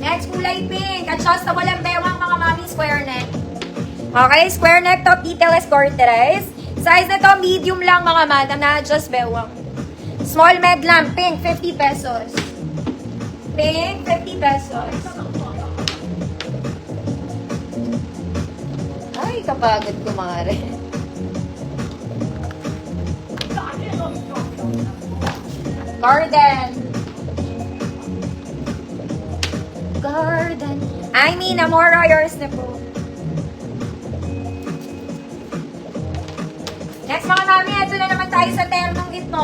Next, kulay pink. Adjustable ang bewang mga mami, square neck. Okay, square neck, top detail is garterized. Size na to, medium lang mga madam, na-adjust bewang. Small med lang, pink, 50 pesos. Pink, 50 pesos. Ay, kapagod kumare. Garden. Garden. I mean, Amora, yours na po. Next mga mami, ito na naman tayo sa ternong ito.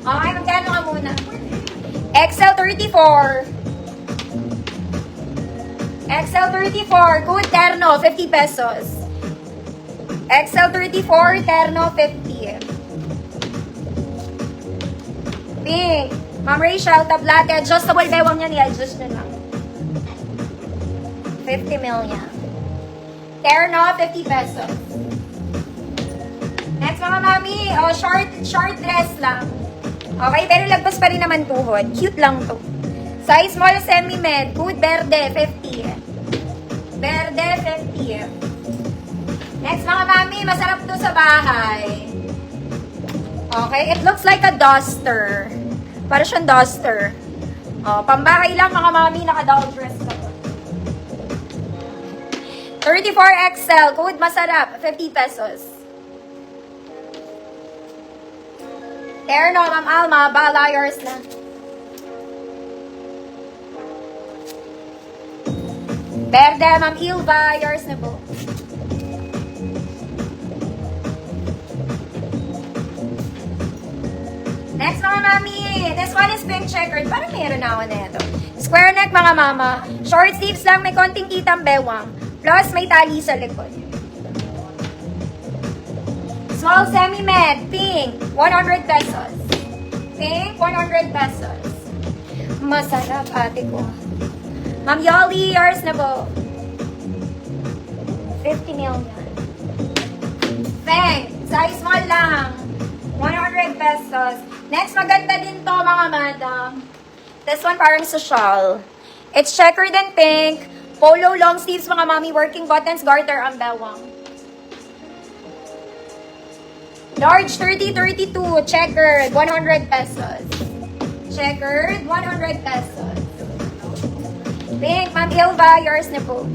Okay, magkano ka muna? XL34. XL34, good terno, 50 pesos. XL34, terno, 50. Pink. Ma'am Rachel, tablate, adjustable bewang niya, i-adjust nyo lang. 50 million. Terno, 50 pesos. Next mga mami, short dress lang. Okay, pero lagpas pa rin naman tuhod. Cute lang to. Size small, semi-med. Good, verde, 50. Verde, 50. Next mga mami, masarap to sa bahay. Okay, it looks like a duster. Para siyang duster. Pambahay lang mga mami, naka-doll dress ka. 34XL, code masarap, 50 pesos. Terno, Ma'am Alma, bala, yours na. Verde, Ma'am Ilva, yours na po. Next mga mami, this one is pink checkered. Parang meron na ako na ito. Square neck mga mama. Short sleeves lang, may konting kitang bewang. Plus, may tali sa likod. Small semi-med, pink, 100 pesos. Pink, 100 pesos. Masarap, ate ko. Ma'am Yoli, yours na po. 50 million. Pink, size small lang. 100 pesos. Next, maganda din to mga madam. This one parang social. It's checkered and pink. Polo long sleeves mga mami. Working buttons, garter ang bewang. Large 30-32. Checkered. 100 pesos. Checkered. 100 pesos. Pink. Ma'am Ilva. Yours na po.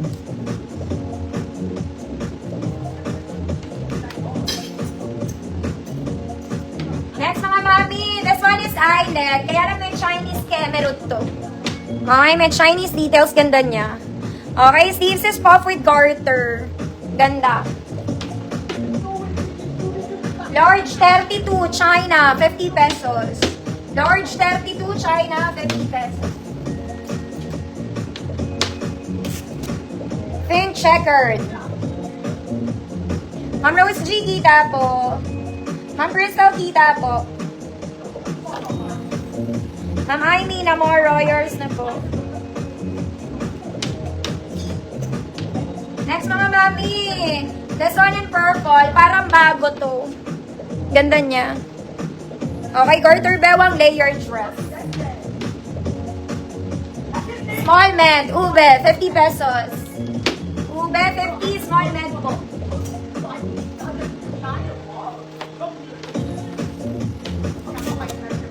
Next mga mami. This one is eyelet. Kaya lang may Chinese kemerut to. Okay, may Chinese details. Ganda niya. Okay, sleeves is puff with garter. Ganda. Large 32, China, 50 pesos. Large 32, China, 50 pesos. Pink checkered. Ma'am Rose G, kita po. Ma'am Crystal, kita po. Ma'am Amy, na more Royers na po. Next mga mami. This one in purple. Parang bago to. Ganda niya. Okay, garter bewang layered dress. Small med, ube, 50 pesos. Ube, 50, small med po.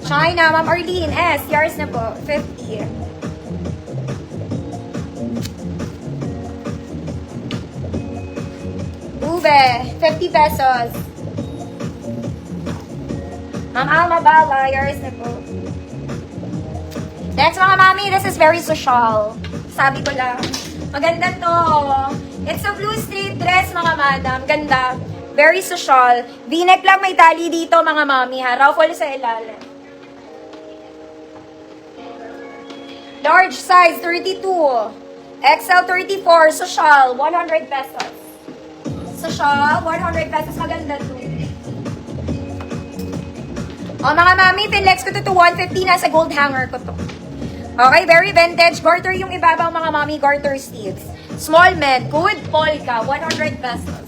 China, Ma'am Arlene, S, yours na po, 50. Ube, 50 pesos. Ma'am Alma Bala, yours na po. Next mga mami, this is very social. Sabi ko lang. Maganda to. It's a blue straight dress mga madam. Ganda. Very social. V-neck lang may tali dito mga mami ha. Ruffle sa ilalim. Large size, 32. XL 34, social, 100 pesos. Social, 100 pesos. Maganda to. O mga mami, pinlex ko to 150. Nasa gold hanger ko to. Okay, very vintage. Garter yung ibabaw mga mami, garter sleeves. Small med, good polka, 100 pesos.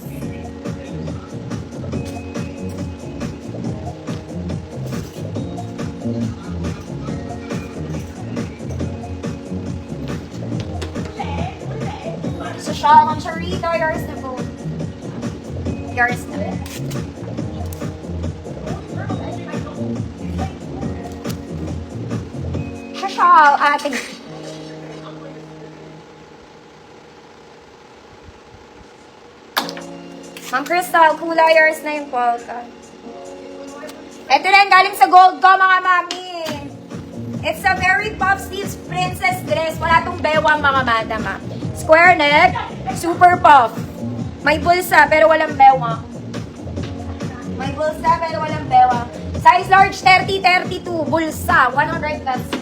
So siya, ang chorito, yours na po. Yours na. Siya, ating. Ma'am Crystal, kulay yours na yung polka. Ito rin, galing sa gold ko, mga mami. It's a very puff sleeves princess dress. Wala tong bewang, mga madam, ah. Square neck, super puff. May bulsa, pero walang bewang. May bulsa, pero walang bewang. Size large, 30-32. Bulsa, 100 pesos.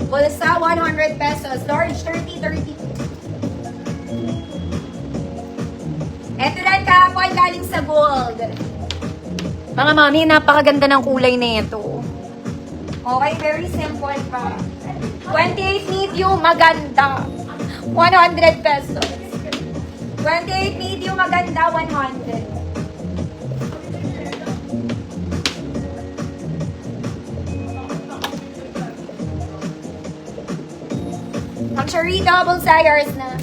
Bulsa, 100 pesos. Large, 30-32. Ito rin kahapon galing sa gold. Mga mami, napakaganda ng kulay na ito. Okay, very simple pa. 28 medium, maganda. 100 pesos. 28 medium, maganda, 100. Ang cherry double sayers na.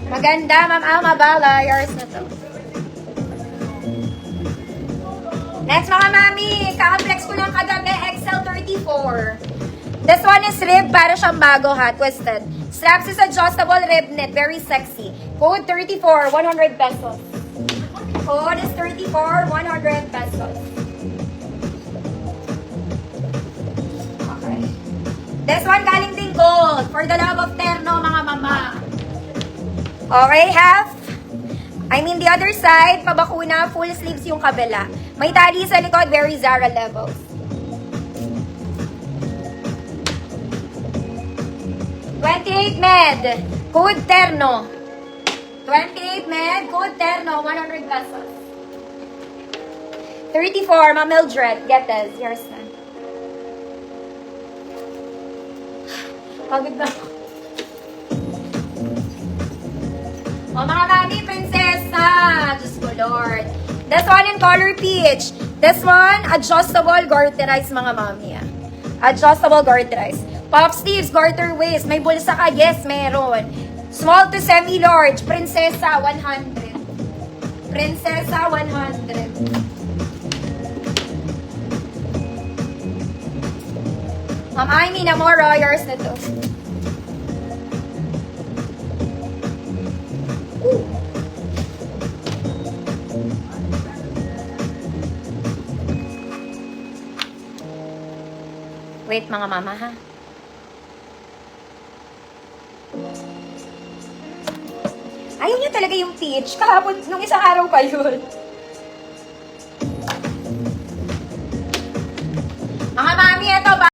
Maganda, Ma'am Alma Bala. Yours na to. Next, mga mami. Kaka-flex ko lang kagabi. XL34. This one is rib. Para siyang bago, ha. Twisted. Straps is adjustable rib knit. Very sexy. Code 34. 100 pesos. Code is 34. 100 pesos. Okay. This one galing din gold. For the love of terno, mga mama. Okay, half. The other side, pabakuna, full sleeves yung kabila. May tali sa likod, very Zara levels. $28 med, code terno. 28 med, code terno, 100 pesos. 34, Ma'am Mildred, get this, yours na. Pagod na ako. O mga mami, prinsesa! Diyos ko, Lord. This one in color peach. This one, adjustable garterized, mga mami. Adjustable garterized. Puff sleeves, garter waist. May bulsa ka? Yes, meron. Small to semi-large. Prinsesa, 100. Prinsesa, 100. Ma'am Amy Namora, yours na to. Wait, mga mama, ha? Ayaw niyo talaga yung peach. Kahapon, nung isang araw pa yun. Mga mami, ito ba?